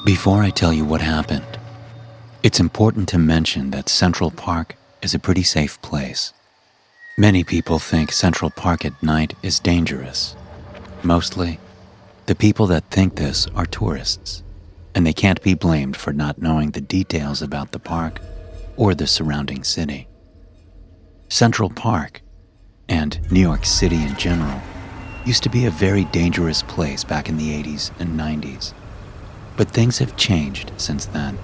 Before I tell you what happened, it's important to mention that Central Park is a pretty safe place. Many people think Central Park at night is dangerous. Mostly, the people that think this are tourists, and they can't be blamed for not knowing the details about the park or the surrounding city. Central Park, and New York City in general, used to be a very dangerous place back in the 80s and 90s. But things have changed since then.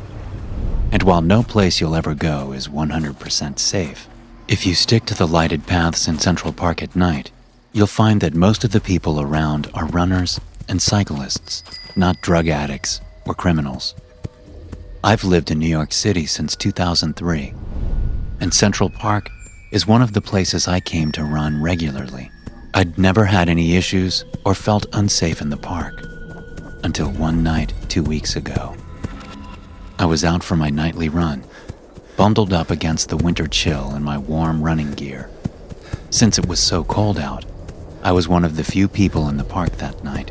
And while no place you'll ever go is 100% safe, if you stick to the lighted paths in Central Park at night, you'll find that most of the people around are runners and cyclists, not drug addicts or criminals. I've lived in New York City since 2003, and Central Park is one of the places I came to run regularly. I'd never had any issues or felt unsafe in the park until one night 2 weeks ago. I was out for my nightly run, bundled up against the winter chill in my warm running gear. Since it was so cold out, I was one of the few people in the park that night.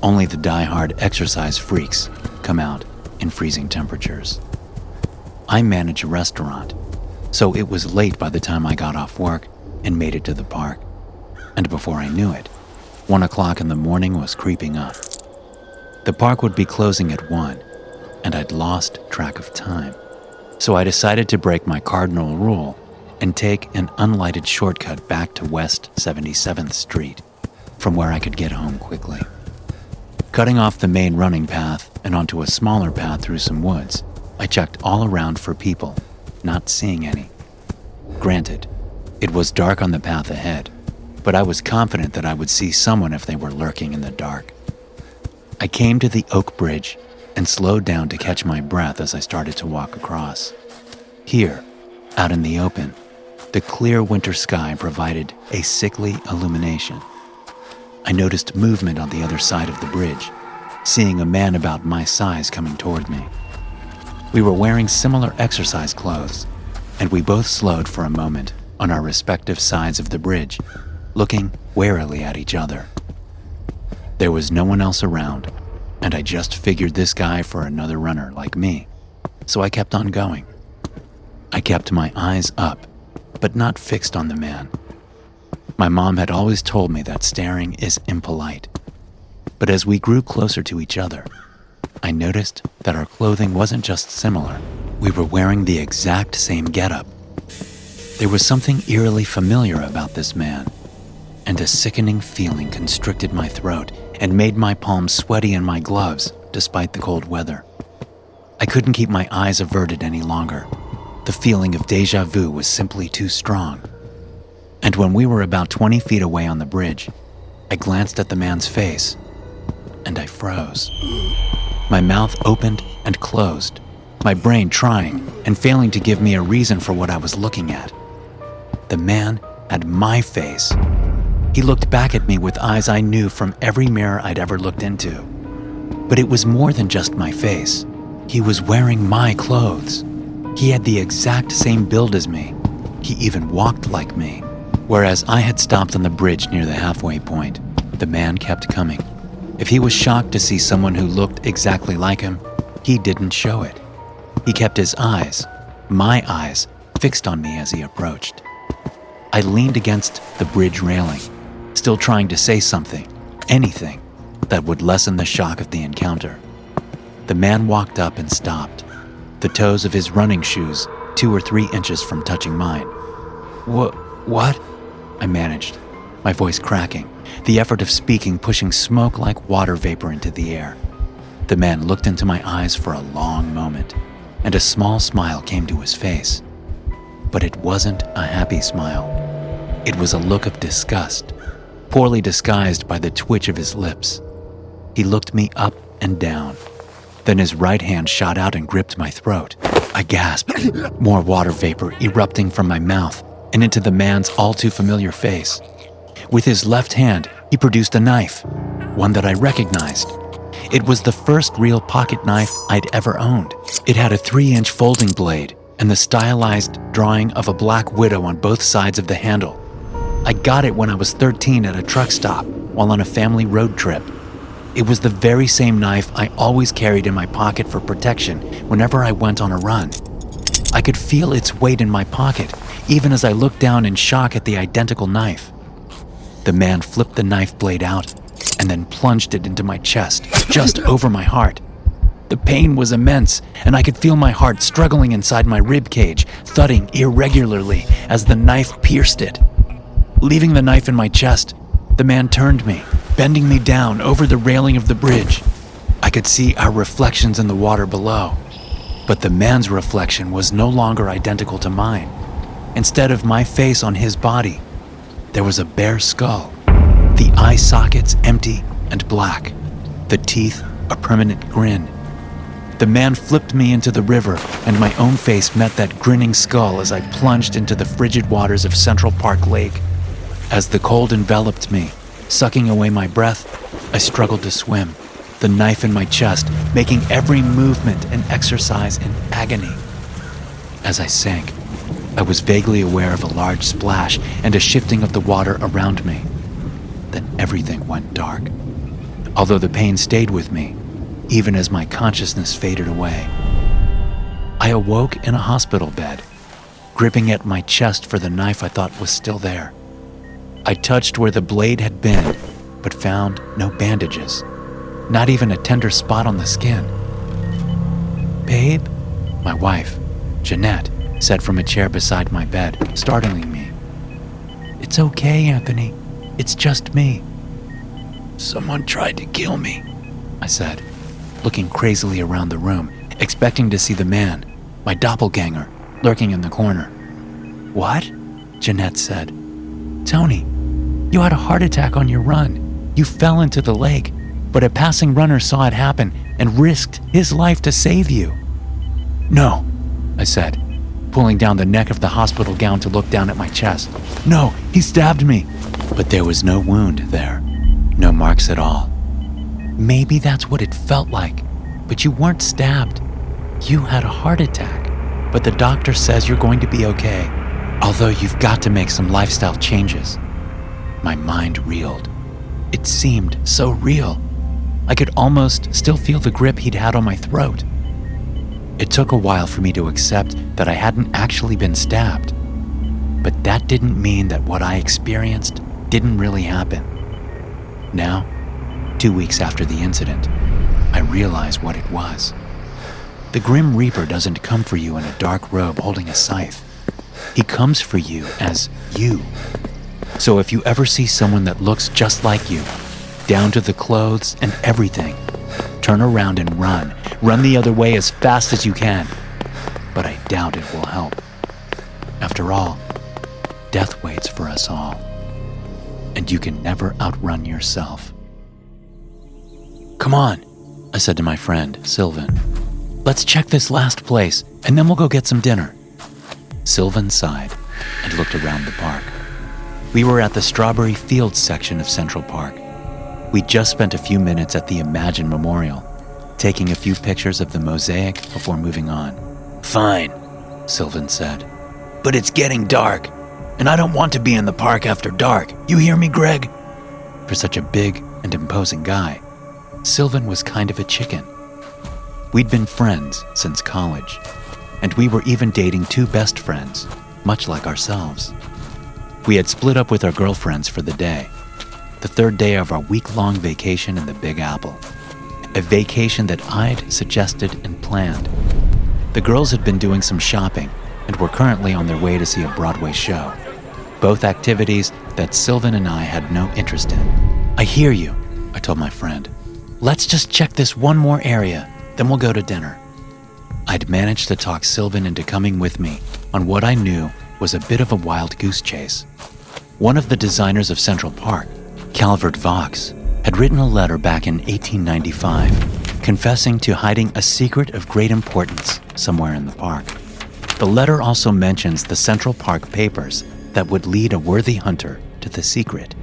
Only the die-hard exercise freaks come out in freezing temperatures. I manage a restaurant, so it was late by the time I got off work and made it to the park. And before I knew it, 1 o'clock in the morning was creeping up. The park would be closing at 1, and I'd lost track of time. So I decided to break my cardinal rule and take an unlighted shortcut back to West 77th Street, from where I could get home quickly. Cutting off the main running path and onto a smaller path through some woods, I checked all around for people, not seeing any. Granted, it was dark on the path ahead, but I was confident that I would see someone if they were lurking in the dark. I came to the Oak Bridge and slowed down to catch my breath as I started to walk across. Here, out in the open, the clear winter sky provided a sickly illumination. I noticed movement on the other side of the bridge, seeing a man about my size coming toward me. We were wearing similar exercise clothes, and we both slowed for a moment on our respective sides of the bridge, looking warily at each other. There was no one else around, and I just figured this guy for another runner like me, so I kept on going. I kept my eyes up, but not fixed on the man. My mom had always told me that staring is impolite, but as we grew closer to each other, I noticed that our clothing wasn't just similar. We were wearing the exact same getup. There was something eerily familiar about this man, and a sickening feeling constricted my throat and made my palms sweaty in my gloves despite the cold weather. I couldn't keep my eyes averted any longer. The feeling of déjà vu was simply too strong. And when we were about 20 feet away on the bridge, I glanced at the man's face, and I froze. My mouth opened and closed, my brain trying and failing to give me a reason for what I was looking at. The man had my face. He looked back at me with eyes I knew from every mirror I'd ever looked into. But it was more than just my face. He was wearing my clothes. He had the exact same build as me. He even walked like me. Whereas I had stopped on the bridge near the halfway point, the man kept coming. If he was shocked to see someone who looked exactly like him, he didn't show it. He kept his eyes, my eyes, fixed on me as he approached. I leaned against the bridge railing, still trying to say something, anything, that would lessen the shock of the encounter. The man walked up and stopped, the toes of his running shoes 2 or 3 inches from touching mine. What? I managed, my voice cracking, the effort of speaking pushing smoke like water vapor into the air. The man looked into my eyes for a long moment, and a small smile came to his face. But it wasn't a happy smile. It was a look of disgust, poorly disguised by the twitch of his lips. He looked me up and down. Then his right hand shot out and gripped my throat. I gasped, more water vapor erupting from my mouth and into the man's all-too-familiar face. With his left hand, he produced a knife, one that I recognized. It was the first real pocket knife I'd ever owned. It had a 3-inch folding blade and the stylized drawing of a black widow on both sides of the handle. I got it when I was 13 at a truck stop while on a family road trip. It was the very same knife I always carried in my pocket for protection whenever I went on a run. I could feel its weight in my pocket, even as I looked down in shock at the identical knife. The man flipped the knife blade out and then plunged it into my chest, just over my heart. The pain was immense, and I could feel my heart struggling inside my rib cage, thudding irregularly as the knife pierced it. Leaving the knife in my chest, the man turned me, bending me down over the railing of the bridge. I could see our reflections in the water below, but the man's reflection was no longer identical to mine. Instead of my face on his body, there was a bare skull, the eye sockets empty and black, the teeth a permanent grin. The man flipped me into the river, and my own face met that grinning skull as I plunged into the frigid waters of Central Park Lake. As the cold enveloped me, sucking away my breath, I struggled to swim, the knife in my chest, making every movement an exercise in agony. As I sank, I was vaguely aware of a large splash and a shifting of the water around me. Then everything went dark, although the pain stayed with me, even as my consciousness faded away. I awoke in a hospital bed, gripping at my chest for the knife I thought was still there. I touched where the blade had been, but found no bandages, not even a tender spot on the skin. "Babe?" my wife, Jeanette, said from a chair beside my bed, startling me. "It's okay, Anthony. It's just me." "Someone tried to kill me," I said, looking crazily around the room, expecting to see the man, my doppelganger, lurking in the corner. "What?" Jeanette said. "Tony, you had a heart attack on your run. You fell into the lake, but a passing runner saw it happen and risked his life to save you." "No," I said, pulling down the neck of the hospital gown to look down at my chest. "No, he stabbed me." But there was no wound there, no marks at all. "Maybe that's what it felt like, but you weren't stabbed. You had a heart attack, but the doctor says you're going to be okay, although you've got to make some lifestyle changes." My mind reeled. It seemed so real. I could almost still feel the grip he'd had on my throat. It took a while for me to accept that I hadn't actually been stabbed, but that didn't mean that what I experienced didn't really happen. Now, 2 weeks after the incident, I realize what it was. The Grim Reaper doesn't come for you in a dark robe holding a scythe. He comes for you as you. So if you ever see someone that looks just like you, down to the clothes and everything, turn around and run. Run the other way as fast as you can. But I doubt it will help. After all, death waits for us all. And you can never outrun yourself. "Come on," I said to my friend, Sylvan. "Let's check this last place, and then we'll go get some dinner." Sylvan sighed and looked around the park. We were at the Strawberry Fields section of Central Park. We just spent a few minutes at the Imagine Memorial, taking a few pictures of the mosaic before moving on. "Fine," Sylvan said, "but it's getting dark, and I don't want to be in the park after dark. You hear me, Greg?" For such a big and imposing guy, Sylvan was kind of a chicken. We'd been friends since college, and we were even dating two best friends, much like ourselves. We had split up with our girlfriends for the day, the third day of our week-long vacation in the Big Apple, a vacation that I'd suggested and planned. The girls had been doing some shopping and were currently on their way to see a Broadway show, both activities that Sylvan and I had no interest in. "I hear you," I told my friend. "Let's just check this one more area, then we'll go to dinner." I'd managed to talk Sylvan into coming with me on what I knew was a bit of a wild goose chase. One of the designers of Central Park, Calvert Vaux, had written a letter back in 1895, confessing to hiding a secret of great importance somewhere in the park. The letter also mentions the Central Park papers that would lead a worthy hunter to the secret.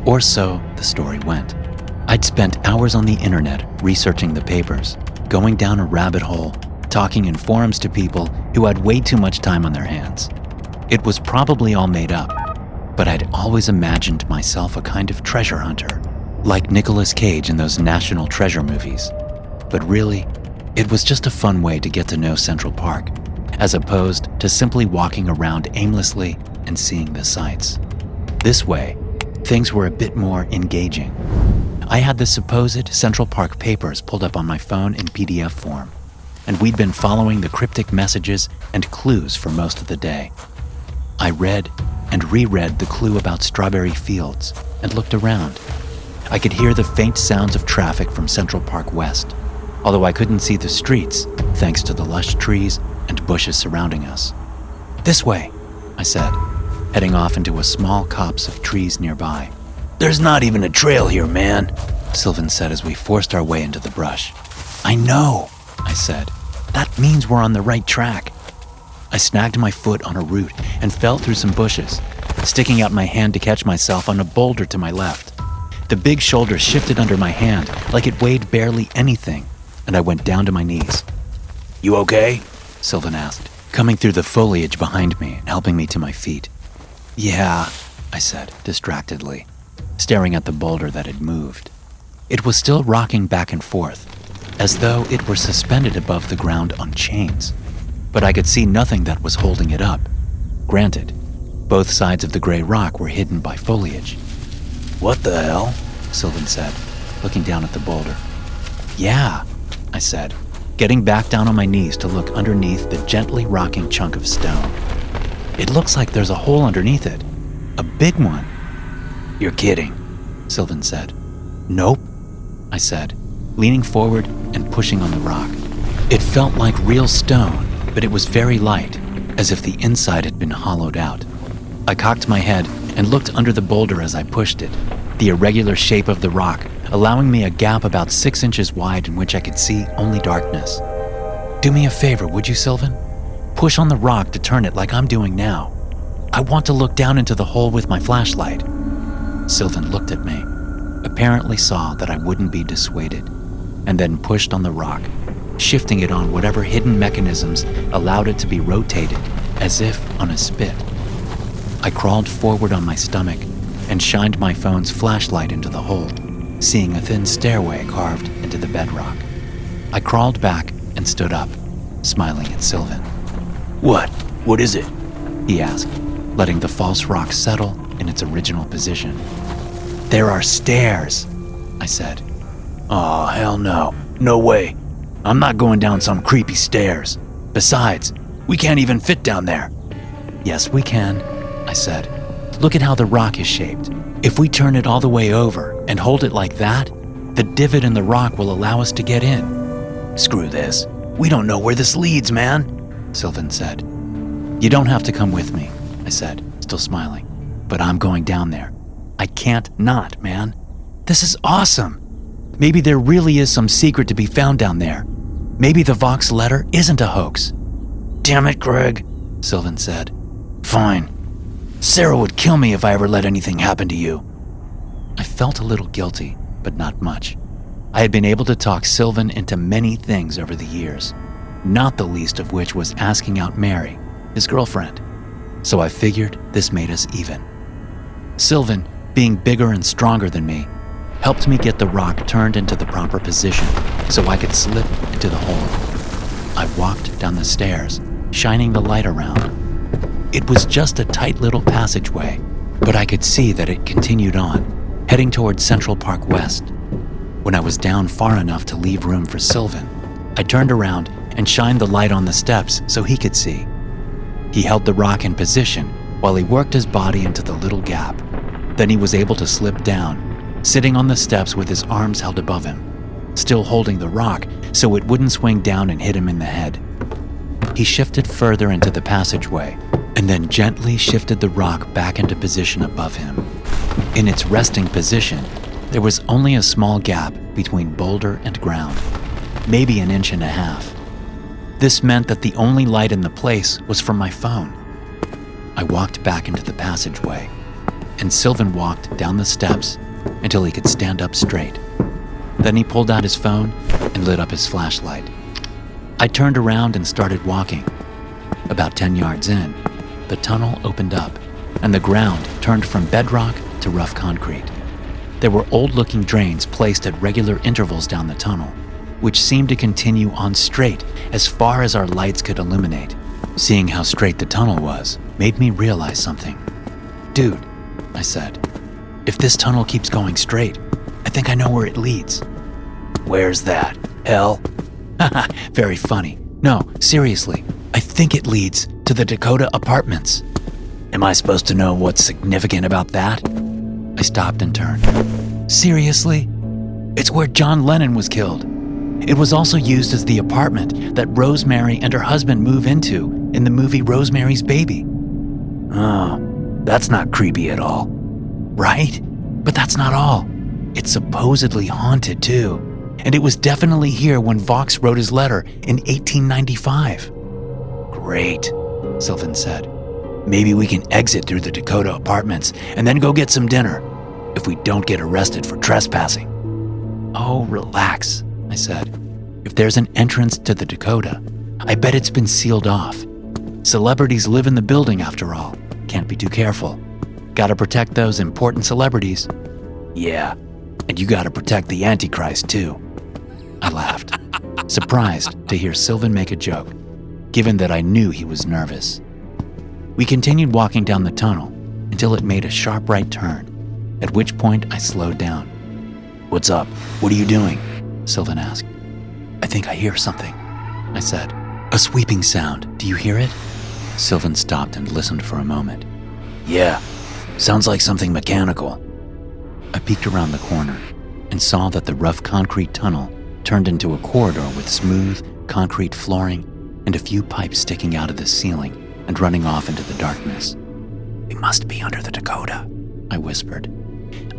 Or so the story went. I'd spent hours on the internet researching the papers, going down a rabbit hole, talking in forums to people who had way too much time on their hands. It was probably all made up, but I'd always imagined myself a kind of treasure hunter, like Nicolas Cage in those National Treasure movies. But really, it was just a fun way to get to know Central Park, as opposed to simply walking around aimlessly and seeing the sights. This way, things were a bit more engaging. I had the supposed Central Park papers pulled up on my phone in PDF form, and we'd been following the cryptic messages and clues for most of the day. I read and reread the clue about strawberry fields and looked around. I could hear the faint sounds of traffic from Central Park West, although I couldn't see the streets thanks to the lush trees and bushes surrounding us. "This way," I said, heading off into a small copse of trees nearby. "There's not even a trail here, man," Sylvan said as we forced our way into the brush. "I know," I said. "That means we're on the right track." I snagged my foot on a root and fell through some bushes, sticking out my hand to catch myself on a boulder to my left. The big shoulder shifted under my hand like it weighed barely anything, and I went down to my knees. "You okay?" Sylvan asked, coming through the foliage behind me and helping me to my feet. "Yeah," I said distractedly, staring at the boulder that had moved. It was still rocking back and forth, as though it were suspended above the ground on chains, but I could see nothing that was holding it up. Granted, both sides of the gray rock were hidden by foliage. "What the hell?" Sylvan said, looking down at the boulder. "Yeah," I said, getting back down on my knees to look underneath the gently rocking chunk of stone. "It looks like there's a hole underneath it. A big one." "You're kidding," Sylvan said. "Nope," I said, leaning forward and pushing on the rock. It felt like real stone, but it was very light, as if the inside had been hollowed out. I cocked my head and looked under the boulder as I pushed it, the irregular shape of the rock allowing me a gap about 6 inches wide in which I could see only darkness. "Do me a favor, would you, Sylvan? Push on the rock to turn it like I'm doing now. I want to look down into the hole with my flashlight." Sylvan looked at me, apparently saw that I wouldn't be dissuaded, and then pushed on the rock, shifting it on whatever hidden mechanisms allowed it to be rotated, as if on a spit. I crawled forward on my stomach and shined my phone's flashlight into the hole, seeing a thin stairway carved into the bedrock. I crawled back and stood up, smiling at Sylvan. "What? What is it?" he asked, letting the false rock settle in its original position. "There are stairs," I said. "Aw, hell no. No way. I'm not going down some creepy stairs. Besides, we can't even fit down there." "Yes, we can," I said. "Look at how the rock is shaped. If we turn it all the way over and hold it like that, the divot in the rock will allow us to get in." "Screw this. We don't know where this leads, man," Sylvan said. "You don't have to come with me," I said, still smiling. "But I'm going down there. I can't not, man. This is awesome. Maybe there really is some secret to be found down there. Maybe the Vox letter isn't a hoax." "Damn it, Greg," Sylvan said. "Fine. Sarah would kill me if I ever let anything happen to you." I felt a little guilty, but not much. I had been able to talk Sylvan into many things over the years, not the least of which was asking out Mary, his girlfriend. So I figured this made us even. Sylvan, being bigger and stronger than me, helped me get the rock turned into the proper position so I could slip into the hole. I walked down the stairs, shining the light around. It was just a tight little passageway, but I could see that it continued on, heading towards Central Park West. When I was down far enough to leave room for Sylvan, I turned around and shined the light on the steps so he could see. He held the rock in position while he worked his body into the little gap. Then he was able to slip down, sitting on the steps with his arms held above him, still holding the rock so it wouldn't swing down and hit him in the head. He shifted further into the passageway and then gently shifted the rock back into position above him. In its resting position, there was only a small gap between boulder and ground, maybe 1.5 inches. This meant that the only light in the place was from my phone. I walked back into the passageway, and Sylvan walked down the steps until he could stand up straight. Then he pulled out his phone and lit up his flashlight. I turned around and started walking. About 10 yards in, the tunnel opened up, and the ground turned from bedrock to rough concrete. There were old-looking drains placed at regular intervals down the tunnel, which seemed to continue on straight as far as our lights could illuminate. Seeing how straight the tunnel was made me realize something. "Dude," I said, "if this tunnel keeps going straight, I think I know where it leads." "Where's that? Hell?" Haha, very funny. No, seriously, I think it leads to the Dakota apartments. Am I supposed to know what's significant about that? I stopped and turned. Seriously? It's where John Lennon was killed. It was also used as the apartment that Rosemary and her husband move into in the movie Rosemary's Baby. Oh, that's not creepy at all. Right? But that's not all. It's supposedly haunted too. And it was definitely here when Vox wrote his letter in 1895. Great, Sylvan said. Maybe we can exit through the Dakota apartments and then go get some dinner, if we don't get arrested for trespassing. Oh, relax, I said. If there's an entrance to the Dakota, I bet it's been sealed off. Celebrities live in the building after all. Can't be too careful. Gotta protect those important celebrities. Yeah, and you gotta protect the Antichrist too. I laughed, surprised to hear Sylvan make a joke, given that I knew he was nervous. We continued walking down the tunnel until it made a sharp right turn, at which point I slowed down. What's up? What are you doing? Sylvan asked. I think I hear something, I said. A sweeping sound. Do you hear it? Sylvan stopped and listened for a moment. Yeah, sounds like something mechanical. I peeked around the corner and saw that the rough concrete tunnel turned into a corridor with smooth concrete flooring and a few pipes sticking out of the ceiling and running off into the darkness. We must be under the Dakota, I whispered.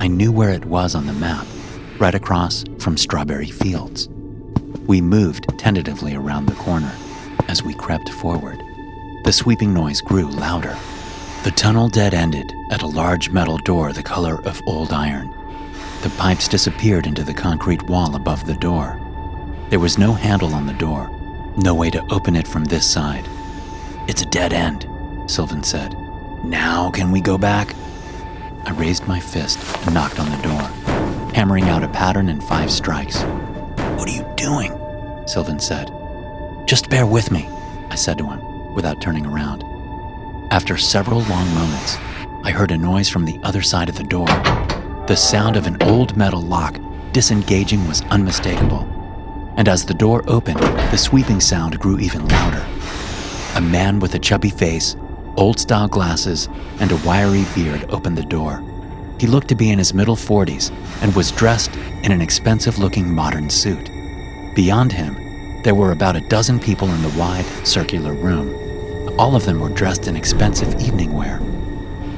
I knew where it was on the map, right across from Strawberry Fields. We moved tentatively around the corner as we crept forward. The sweeping noise grew louder. The tunnel dead-ended at a large metal door the color of old iron. The pipes disappeared into the concrete wall above the door. There was no handle on the door, no way to open it from this side. It's a dead end, Sylvan said. Now can we go back? I raised my fist and knocked on the door, hammering out a pattern in 5 strikes. What are you doing? Sylvan said. Just bear with me, I said to him, without turning around. After several long moments, I heard a noise from the other side of the door. The sound of an old metal lock disengaging was unmistakable. And as the door opened, the sweeping sound grew even louder. A man with a chubby face, old-style glasses, and a wiry beard opened the door. He looked to be in his middle 40s and was dressed in an expensive-looking modern suit. Beyond him, there were about a dozen people in the wide, circular room. All of them were dressed in expensive evening wear.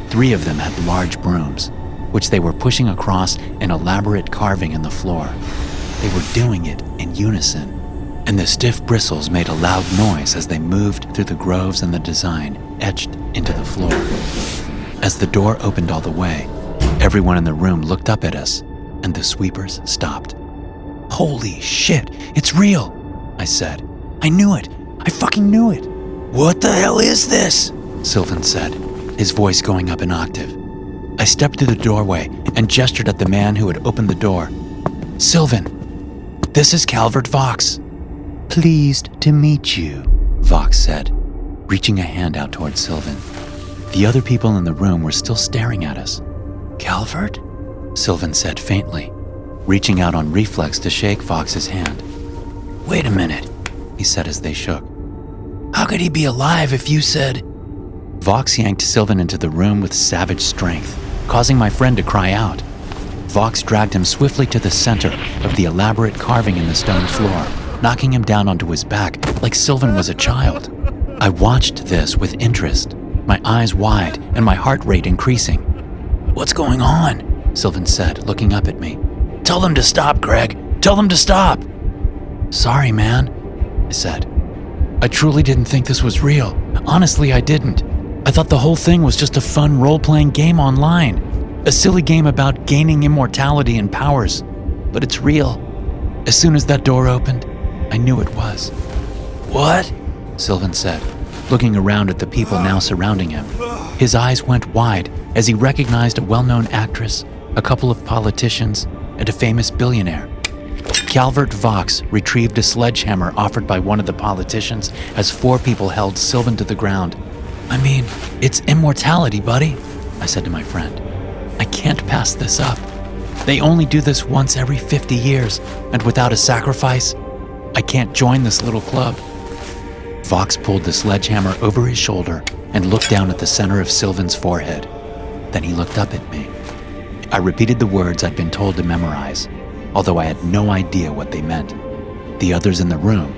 3 of them had large brooms, which they were pushing across an elaborate carving in the floor. They were doing it in unison, and the stiff bristles made a loud noise as they moved through the groves and the design etched into the floor. As the door opened all the way, everyone in the room looked up at us, and the sweepers stopped. Holy shit, it's real, I said. I knew it. I fucking knew it. What the hell is this? Sylvan said, his voice going up an octave. I stepped through the doorway and gestured at the man who had opened the door. Sylvan, this is Calvert Vox. Pleased to meet you, Vox said, reaching a hand out toward Sylvan. The other people in the room were still staring at us. Calvert? Sylvan said faintly, reaching out on reflex to shake Vox's hand. Wait a minute, he said as they shook. How could he be alive if you said... Vox yanked Sylvan into the room with savage strength, causing my friend to cry out. Vox dragged him swiftly to the center of the elaborate carving in the stone floor, knocking him down onto his back like Sylvan was a child. I watched this with interest, my eyes wide and my heart rate increasing. What's going on? Sylvan said, looking up at me. Tell them to stop, Greg. Tell them to stop. Sorry, man, I said. I truly didn't think this was real. Honestly, I didn't. I thought the whole thing was just a fun role-playing game online. A silly game about gaining immortality and powers. But it's real. As soon as that door opened, I knew it was. What? Sylvan said, looking around at the people now surrounding him. His eyes went wide as he recognized a well-known actress a couple of politicians, and a famous billionaire. Calvert Vaux retrieved a sledgehammer offered by one of the politicians as 4 people held Sylvan to the ground. "I mean, it's immortality, buddy," I said to my friend. "I can't pass this up. They only do this once every 50 years, and without a sacrifice, I can't join this little club." Vaux pulled the sledgehammer over his shoulder and looked down at the center of Sylvan's forehead. Then he looked up at me. I repeated the words I'd been told to memorize, although I had no idea what they meant. The others in the room,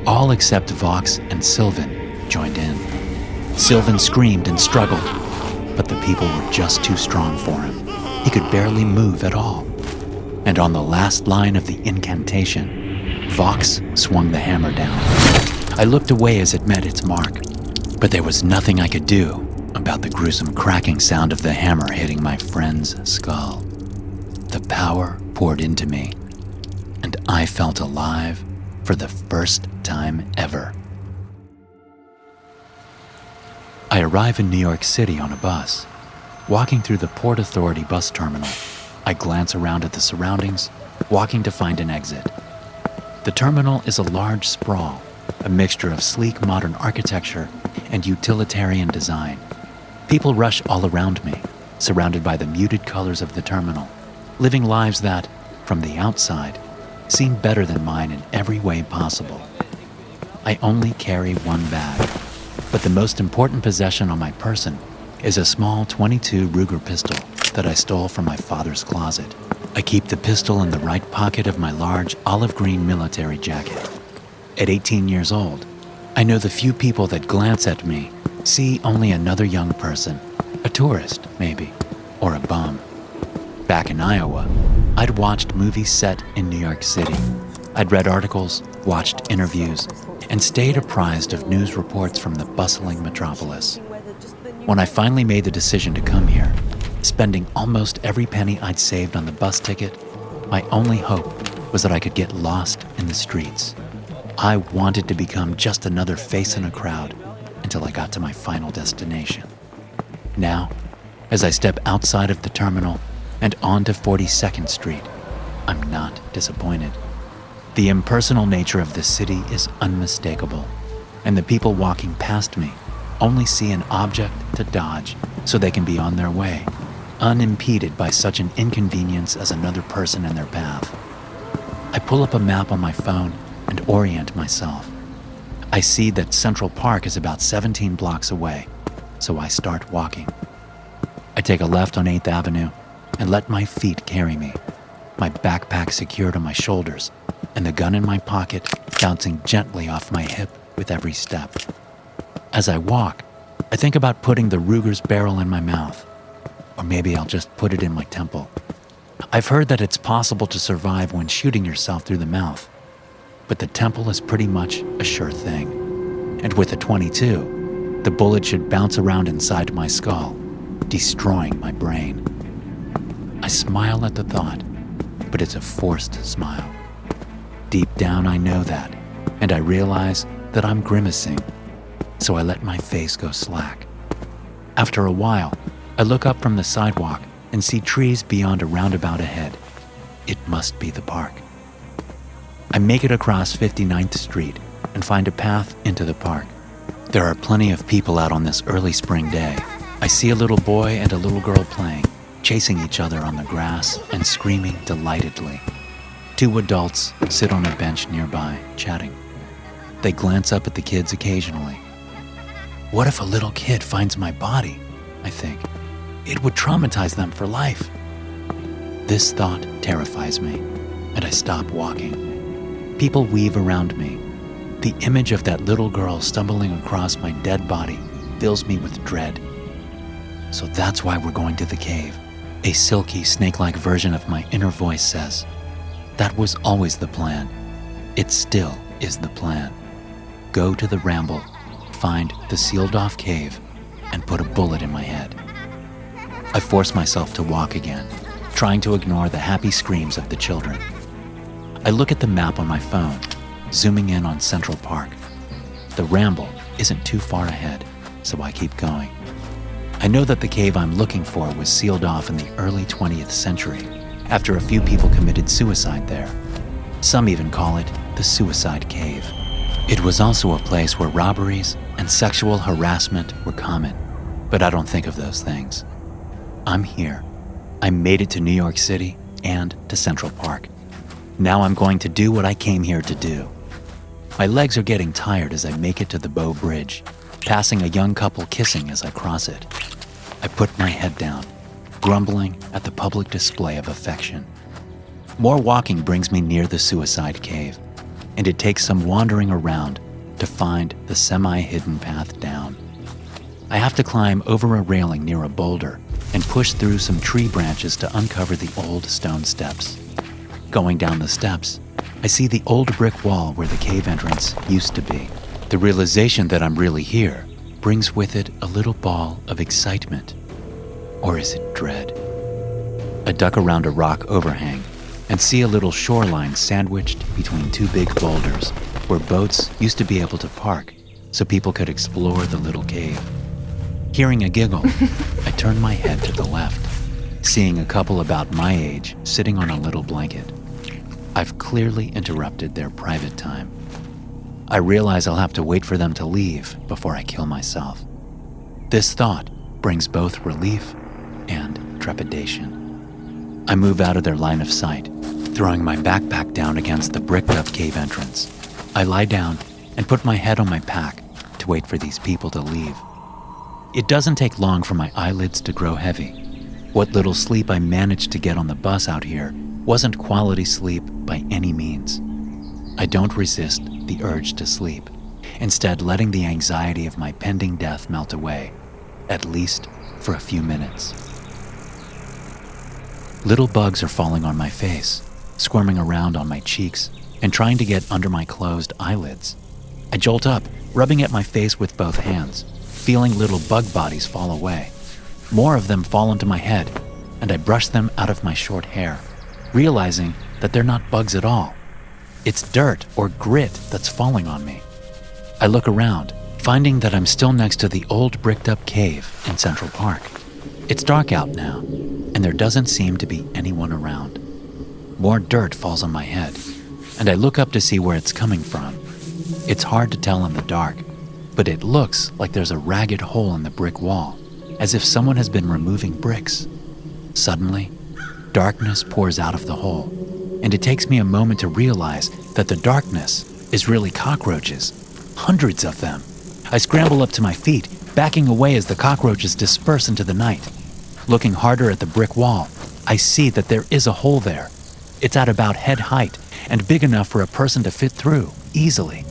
all except Vaux and Sylvan, joined in. Sylvan screamed and struggled, but the people were just too strong for him. He could barely move at all. And on the last line of the incantation, Vaux swung the hammer down. I looked away as it met its mark, but there was nothing I could do about the gruesome cracking sound of the hammer hitting my friend's skull. The power poured into me, and I felt alive for the first time ever. I arrive in New York City on a bus. Walking through the Port Authority bus terminal, I glance around at the surroundings, walking to find an exit. The terminal is a large sprawl, a mixture of sleek modern architecture and utilitarian design. People rush all around me, surrounded by the muted colors of the terminal, living lives that, from the outside, seem better than mine in every way possible. I only carry one bag, but the most important possession on my person is a small .22 Ruger pistol that I stole from my father's closet. I keep the pistol in the right pocket of my large olive green military jacket. At 18 years old, I know the few people that glance at me see only another young person, a tourist, maybe, or a bum. Back in Iowa, I'd watched movies set in New York City. I'd read articles, watched interviews, and stayed apprised of news reports from the bustling metropolis. When I finally made the decision to come here, spending almost every penny I'd saved on the bus ticket, my only hope was that I could get lost in the streets. I wanted to become just another face in a crowd until I got to my final destination. Now, as I step outside of the terminal and onto 42nd Street, I'm not disappointed. The impersonal nature of this city is unmistakable, and the people walking past me only see an object to dodge so they can be on their way, unimpeded by such an inconvenience as another person in their path. I pull up a map on my phone and orient myself. I see that Central Park is about 17 blocks away, so I start walking. I take a left on 8th Avenue and let my feet carry me, my backpack secured on my shoulders and the gun in my pocket bouncing gently off my hip with every step. As I walk, I think about putting the Ruger's barrel in my mouth, or maybe I'll just put it in my temple. I've heard that it's possible to survive when shooting yourself through the mouth, but the temple is pretty much a sure thing. And with a .22, the bullet should bounce around inside my skull, destroying my brain. I smile at the thought, but it's a forced smile. Deep down I know that, and I realize that I'm grimacing, so I let my face go slack. After a while, I look up from the sidewalk and see trees beyond a roundabout ahead. It must be the park. I make it across 59th Street and find a path into the park. There are plenty of people out on this early spring day. I see a little boy and a little girl playing, chasing each other on the grass and screaming delightedly. 2 adults sit on a bench nearby, chatting. They glance up at the kids occasionally. What if a little kid finds my body? I think. It would traumatize them for life. This thought terrifies me, and I stop walking. People weave around me. The image of that little girl stumbling across my dead body fills me with dread. So that's why we're going to the cave. A silky, snake-like version of my inner voice says, that was always the plan. It still is the plan. Go to the ramble, find the sealed-off cave, and put a bullet in my head. I force myself to walk again, trying to ignore the happy screams of the children. I look at the map on my phone, zooming in on Central Park. The ramble isn't too far ahead, so I keep going. I know that the cave I'm looking for was sealed off in the early 20th century after a few people committed suicide there. Some even call it the Suicide Cave. It was also a place where robberies and sexual harassment were common, but I don't think of those things. I'm here. I made it to New York City and to Central Park. Now I'm going to do what I came here to do. My legs are getting tired as I make it to the Bow Bridge, passing a young couple kissing as I cross it. I put my head down, grumbling at the public display of affection. More walking brings me near the Suicide Cave, and it takes some wandering around to find the semi-hidden path down. I have to climb over a railing near a boulder and push through some tree branches to uncover the old stone steps. Going down the steps, I see the old brick wall where the cave entrance used to be. The realization that I'm really here brings with it a little ball of excitement. Or is it dread? I duck around a rock overhang and see a little shoreline sandwiched between two big boulders where boats used to be able to park so people could explore the little cave. Hearing a giggle, I turn my head to the left, seeing a couple about my age sitting on a little blanket. I've clearly interrupted their private time. I realize I'll have to wait for them to leave before I kill myself. This thought brings both relief and trepidation. I move out of their line of sight, throwing my backpack down against the bricked-up cave entrance. I lie down and put my head on my pack to wait for these people to leave. It doesn't take long for my eyelids to grow heavy. What little sleep I managed to get on the bus out here wasn't quality sleep by any means. I don't resist the urge to sleep, instead letting the anxiety of my pending death melt away, at least for a few minutes. Little bugs are falling on my face, squirming around on my cheeks, and trying to get under my closed eyelids. I jolt up, rubbing at my face with both hands, feeling little bug bodies fall away. More of them fall into my head, and I brush them out of my short hair, realizing that they're not bugs at all. It's dirt or grit that's falling on me. I look around, finding that I'm still next to the old bricked-up cave in Central Park. It's dark out now, and there doesn't seem to be anyone around. More dirt falls on my head, and I look up to see where it's coming from. It's hard to tell in the dark, but it looks like there's a ragged hole in the brick wall, as if someone has been removing bricks. Suddenly, darkness pours out of the hole, and it takes me a moment to realize that the darkness is really cockroaches, hundreds of them. I scramble up to my feet, backing away as the cockroaches disperse into the night. Looking harder at the brick wall, I see that there is a hole there. It's at about head height and big enough for a person to fit through easily.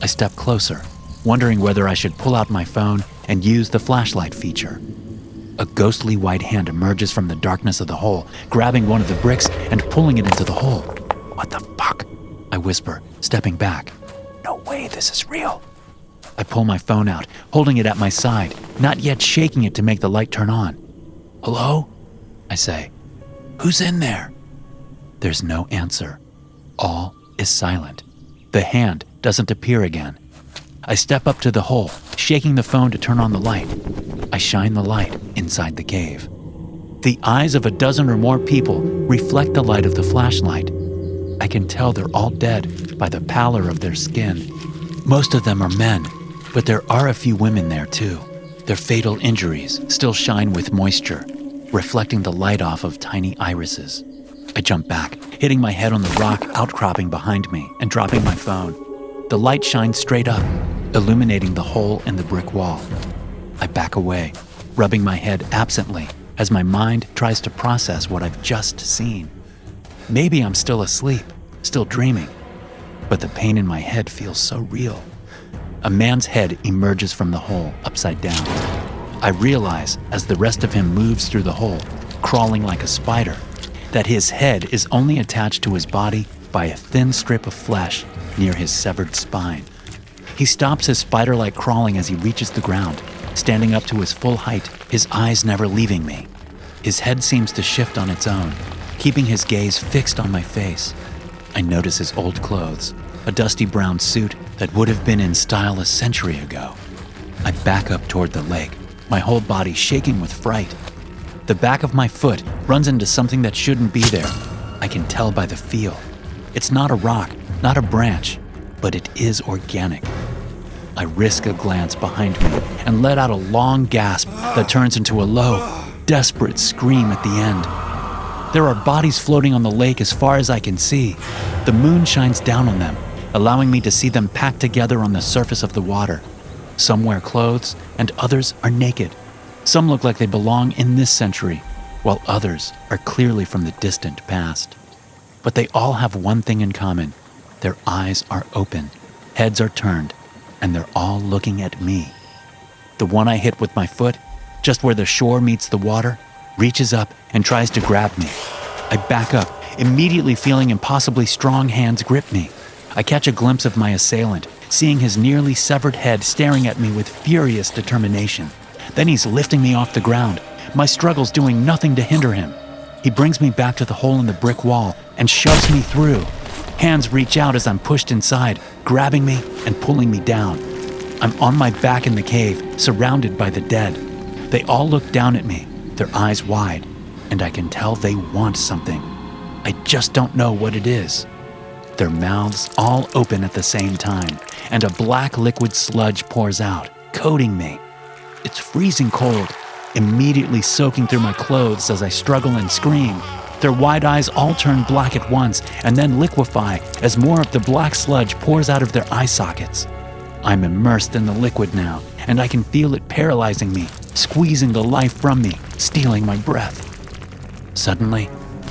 I step closer, wondering whether I should pull out my phone and use the flashlight feature. A ghostly white hand emerges from the darkness of the hole, grabbing one of the bricks and pulling it into the hole. "What the fuck?" I whisper, stepping back. "No way this is real." I pull my phone out, holding it at my side, not yet shaking it to make the light turn on. "Hello?" I say. "Who's in there?" There's no answer. All is silent. The hand doesn't appear again. I step up to the hole, shaking the phone to turn on the light. I shine the light inside the cave. The eyes of a dozen or more people reflect the light of the flashlight. I can tell they're all dead by the pallor of their skin. Most of them are men, but there are a few women there too. Their fatal injuries still shine with moisture, reflecting the light off of tiny irises. I jump back, hitting my head on the rock outcropping behind me and dropping my phone. The light shines straight up, illuminating the hole in the brick wall. I back away, rubbing my head absently as my mind tries to process what I've just seen. Maybe I'm still asleep, still dreaming, but the pain in my head feels so real. A man's head emerges from the hole, upside down. I realize, as the rest of him moves through the hole, crawling like a spider, that his head is only attached to his body by a thin strip of flesh near his severed spine. He stops his spider-like crawling as he reaches the ground, standing up to his full height, his eyes never leaving me. His head seems to shift on its own, keeping his gaze fixed on my face. I notice his old clothes, a dusty brown suit that would have been in style a century ago. I back up toward the lake, my whole body shaking with fright. The back of my foot runs into something that shouldn't be there. I can tell by the feel. It's not a rock, not a branch, but it is organic. I risk a glance behind me and let out a long gasp that turns into a low, desperate scream at the end. There are bodies floating on the lake as far as I can see. The moon shines down on them, allowing me to see them packed together on the surface of the water. Some wear clothes and others are naked. Some look like they belong in this century, while others are clearly from the distant past. But they all have one thing in common. Their eyes are open, heads are turned, and they're all looking at me. The one I hit with my foot, just where the shore meets the water, reaches up and tries to grab me. I back up, immediately feeling impossibly strong hands grip me. I catch a glimpse of my assailant, seeing his nearly severed head staring at me with furious determination. Then he's lifting me off the ground, my struggles doing nothing to hinder him. He brings me back to the hole in the brick wall and shoves me through. Hands reach out as I'm pushed inside, grabbing me and pulling me down. I'm on my back in the cave, surrounded by the dead. They all look down at me, their eyes wide, and I can tell they want something. I just don't know what it is. Their mouths all open at the same time, and a black liquid sludge pours out, coating me. It's freezing cold, immediately soaking through my clothes as I struggle and scream. Their wide eyes all turn black at once and then liquefy as more of the black sludge pours out of their eye sockets. I'm immersed in the liquid now, and I can feel it paralyzing me, squeezing the life from me, stealing my breath. Suddenly,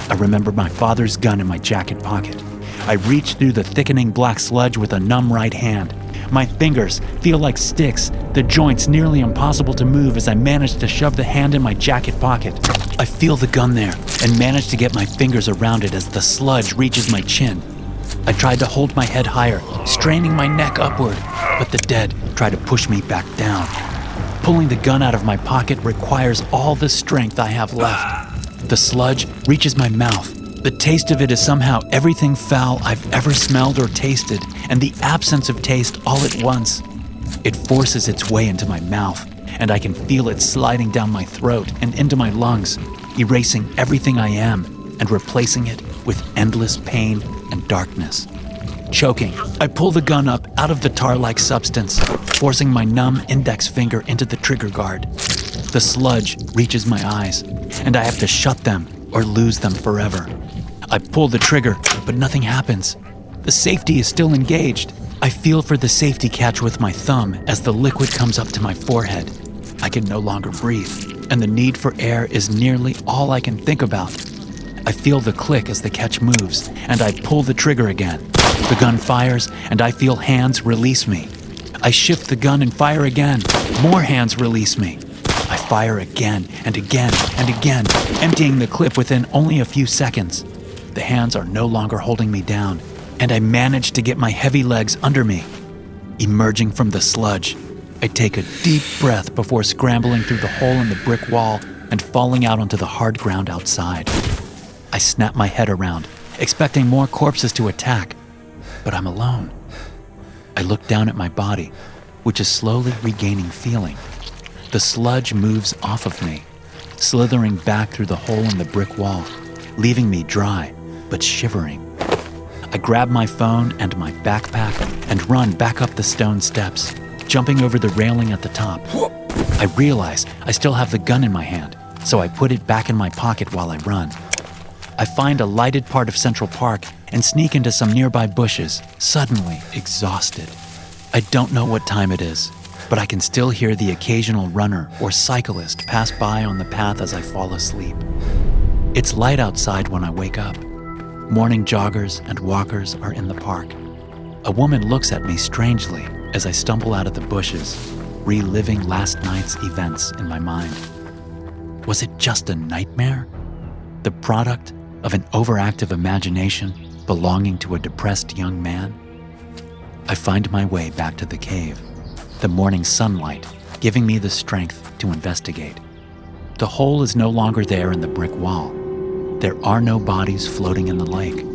I remember my father's gun in my jacket pocket. I reach through the thickening black sludge with a numb right hand. My fingers feel like sticks, the joints nearly impossible to move as I manage to shove the hand in my jacket pocket. I feel the gun there and manage to get my fingers around it as the sludge reaches my chin. I tried to hold my head higher, straining my neck upward, but the dead try to push me back down. Pulling the gun out of my pocket requires all the strength I have left. The sludge reaches my mouth. The taste of it is somehow everything foul I've ever smelled or tasted, and the absence of taste all at once. It forces its way into my mouth, and I can feel it sliding down my throat and into my lungs, erasing everything I am and replacing it with endless pain and darkness. Choking, I pull the gun up out of the tar-like substance, forcing my numb index finger into the trigger guard. The sludge reaches my eyes, and I have to shut them or lose them forever. I pull the trigger, but nothing happens. The safety is still engaged. I feel for the safety catch with my thumb as the liquid comes up to my forehead. I can no longer breathe, and the need for air is nearly all I can think about. I feel the click as the catch moves, and I pull the trigger again. The gun fires, and I feel hands release me. I shift the gun and fire again. More hands release me. I fire again and again and again, emptying the clip within only a few seconds. The hands are no longer holding me down, and I manage to get my heavy legs under me. Emerging from the sludge, I take a deep breath before scrambling through the hole in the brick wall and falling out onto the hard ground outside. I snap my head around, expecting more corpses to attack, but I'm alone. I look down at my body, which is slowly regaining feeling. The sludge moves off of me, slithering back through the hole in the brick wall, leaving me dry but shivering. I grab my phone and my backpack and run back up the stone steps, jumping over the railing at the top. I realize I still have the gun in my hand, so I put it back in my pocket while I run. I find a lighted part of Central Park and sneak into some nearby bushes, suddenly exhausted. I don't know what time it is, but I can still hear the occasional runner or cyclist pass by on the path as I fall asleep. It's light outside when I wake up. Morning joggers and walkers are in the park. A woman looks at me strangely as I stumble out of the bushes, reliving last night's events in my mind. Was it just a nightmare? The product of an overactive imagination belonging to a depressed young man? I find my way back to the cave, the morning sunlight giving me the strength to investigate. The hole is no longer there in the brick wall. There are no bodies floating in the lake.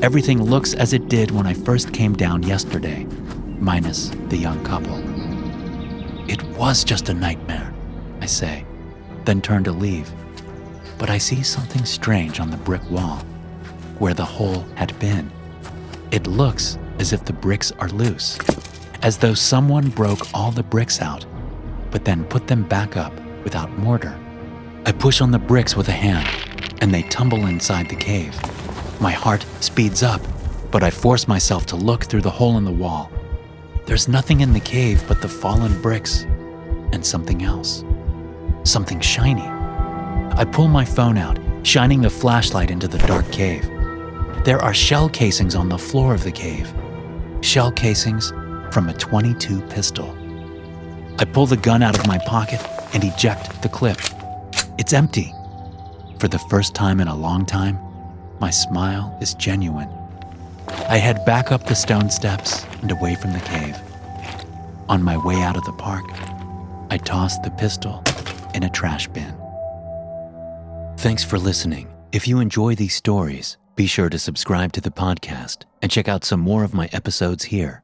Everything looks as it did when I first came down yesterday, minus the young couple. It was just a nightmare, I say, then turn to leave. But I see something strange on the brick wall, where the hole had been. It looks as if the bricks are loose, as though someone broke all the bricks out, but then put them back up without mortar. I push on the bricks with a hand, and they tumble inside the cave. My heart speeds up, but I force myself to look through the hole in the wall. There's nothing in the cave but the fallen bricks and something else. Something shiny. I pull my phone out, shining the flashlight into the dark cave. There are shell casings on the floor of the cave. Shell casings from a .22 pistol. I pull the gun out of my pocket and eject the clip. It's empty. For the first time in a long time, my smile is genuine. I head back up the stone steps and away from the cave. On my way out of the park, I toss the pistol in a trash bin. Thanks for listening. If you enjoy these stories, be sure to subscribe to the podcast and check out some more of my episodes here.